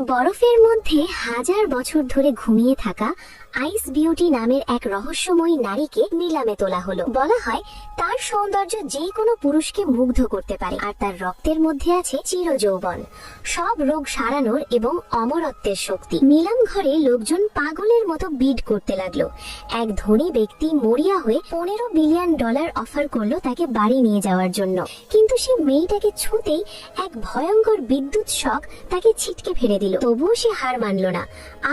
বরফের মধ্যে হাজার বছর ধরে ঘুমিয়ে থাকা আইস বিউটি নামের এক রহস্যময়ী নারীকে নিলামে তোলা হলো। বলা হয় তার সৌন্দর্য যে কোনো পুরুষকে মুগ্ধ করতে পারে, আর তার রক্তের মধ্যে আছে চিরযৌবন, সব রোগ সারানোর এবং অমরত্বের শক্তি। নিলাম ঘরে লোকজন পাগলের মতো বিড করতে লাগলো। এক ধনী ব্যক্তি মরিয়া হয়ে $15 বিলিয়ন অফার করলো তাকে বাড়ি নিয়ে যাওয়ার জন্য, কিন্তু সে মেয়েটাকে ছুঁতেই এক ভয়ঙ্কর বিদ্যুৎ শক তাকে ছিটকে ফেলে দিল। তবুও সে হার মানল না,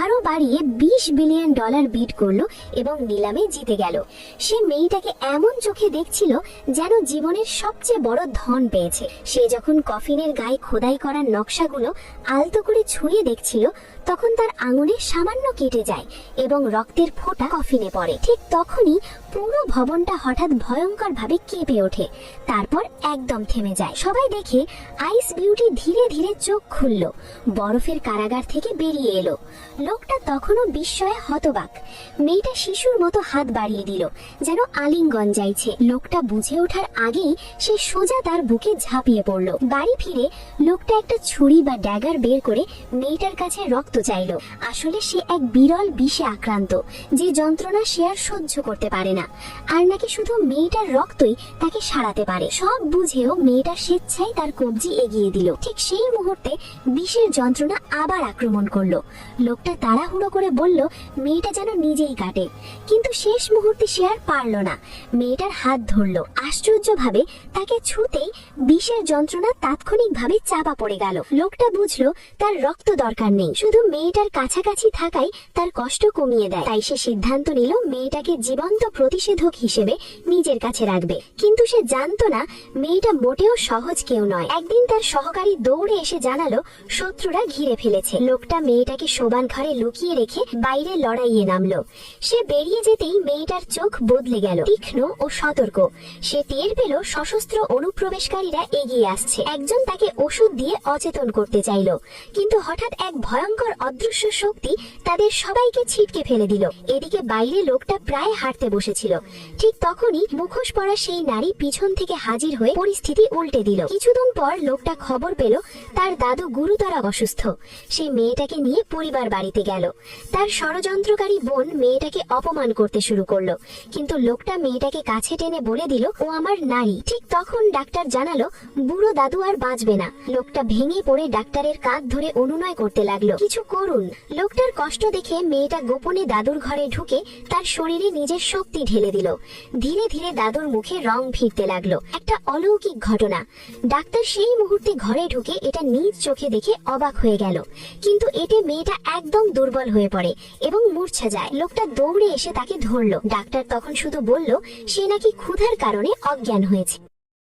আরো বাড়িয়ে $20 বিলিয়ন বিড করলো এবং নিলামে জিতে গেল। সে মেয়েটাকে এমন চোখে দেখছিল যেন জীবনের সবচেয়ে বড় ধন পেয়েছে। সে যখন কফিনের গায়ে খোদাই করার নকশাগুলো আলতো করে ছুঁয়ে দেখছিল, তখন তার আঙুলে সামান্য কেটে যায় এবং রক্তের ফোঁটা কফিনে পড়ে। ঠিক তখনই পুরো ভবনটা হঠাৎ ভয়ঙ্কর ভাবে কেঁপে ওঠে, তারপর একদম থেমে যায়। সবাই দেখে আইস বিউটি ধীরে ধীরে চোখ খুলল, বরফের কারাগার থেকে বেরিয়ে এলো। লোকটা তখনও বিস্ময়ে হতবাক। মেয়েটা শিশুর মতো হাত বাড়িয়ে দিল, যেন আলিঙ্গন চাইছে। লোকটা বুঝে ওঠার আগেই সে সোজা তার বুকে ঝাঁপিয়ে পড়ল। বাড়ি ফিরে লোকটা একটা ছুরি বা ড্যাগার বের করে মেয়েটার কাছে রক্ত চাইল। আসলে সে এক বিরল বিষে আক্রান্ত, যে যন্ত্রণা সে আর সহ্য করতে পারে না, আর নাকি শুধু মেয়েটার রক্তই তাকে সারাতে পারে। সব বুঝেও মেয়েটা স্বেচ্ছায় তার কবজি এগিয়ে দিল। ঠিক সেই মুহূর্তে বিষের যন্ত্রণা আবার আক্রমণ করলো। লোকটা তাড়াহুড়ো করে বলল মেয়েটা যেন নিজেই কাটে, কিন্তু শেষ মুহূর্তে সে আর পারল না। মেয়েটার হাত ধরলো, আশ্চর্যভাবে তাকে ছুঁতেই বিষের যন্ত্রণা তাৎক্ষণিকভাবে চাপা পড়ে গেল। লোকটা বুঝলো তার রক্ত দরকার নেই, শুধু মেয়েটার কাছাকাছি থাকাই তার কষ্ট কমিয়ে দেয়। তাই সে সিদ্ধান্ত নিল মেয়েটাকে জীবন্ত প্রতিষেধক হিসেবে নিজের কাছে রাখবে। কিন্তু সে জানতো না মেয়েটা মোটেও সহজ কেউ নয়। একদিন তার সহকারী দৌড়ে এসে জানালো শত্রুরা ঘিরে ফেলেছে। লোকটা মেয়েটাকে শোবান ঘরে লুকিয়ে রেখে বাইরে লড়াইয়ে নামলো। সে বেরিয়ে যেতেই মেয়েটার চোখ বদলে গেল, তীক্ষ্ণ ও সতর্ক। সে টের পেল সশস্ত্র অনুপ্রবেশকারীরা এগিয়ে আসছে। একজন তাকে ওষুধ দিয়ে অচেতন করতে চাইল, কিন্তু হঠাৎ এক ভয়ঙ্কর অদৃশ্য শক্তি তাদের সবাইকে ছিটকে ফেলে দিল। এদিকে বাইরে লোকটা প্রায় হাঁটতে বসেছিল। ঠিক তখনই মুখোশ পরা সেই নারী পিছন থেকে হাজির হয়ে পরিস্থিতি উল্টে দিল। কিছুদিন পর লোকটা খবর পেল তার দাদু গুরুতর অসুস্থ। সে মেয়েটাকে নিয়ে পরিবার বাড়িতে গেল। তার ষড়যন্ত্রকারী বোন মেয়েটাকে অপমান করতে শুরু করলো, কিন্তু লোকটা মেয়েটাকে কাছে টেনে বলে দিল ও আমার নারী। ঠিক তখন ডাক্তার জানালো বুড়ো দাদু আর বাঁচবে না। লোকটা ভেঙে পড়ে ডাক্তারের কাঁধ ধরে অনুনয় করতে লাগলো, কিছু করুন। লোকটার কষ্ট দেখে মেয়েটা গোপনে দাদুর ঘরে ঢুকে তার শরীরে নিজের শক্তি ঢেলে দিল। ধীরে ধীরে দাদুর মুখে রং ফিরতে লাগলো। একটা অলৌকিক ঘটনা। ডাক্তার সেই মুহূর্তে ঘরে ঢুকে এটা নিজ চোখে দেখে অবাক হয়ে গেল, কিন্তু এতে মেয়েটা একদম দুর্বল হয়ে পড়ে এবং মূর্ছা যায়। লোকটা দৌড়ে এসে তাকে ধরলো। ডাক্তার তখন শুধু বলল সে নাকি ক্ষুধার কারণে অজ্ঞান হয়েছে।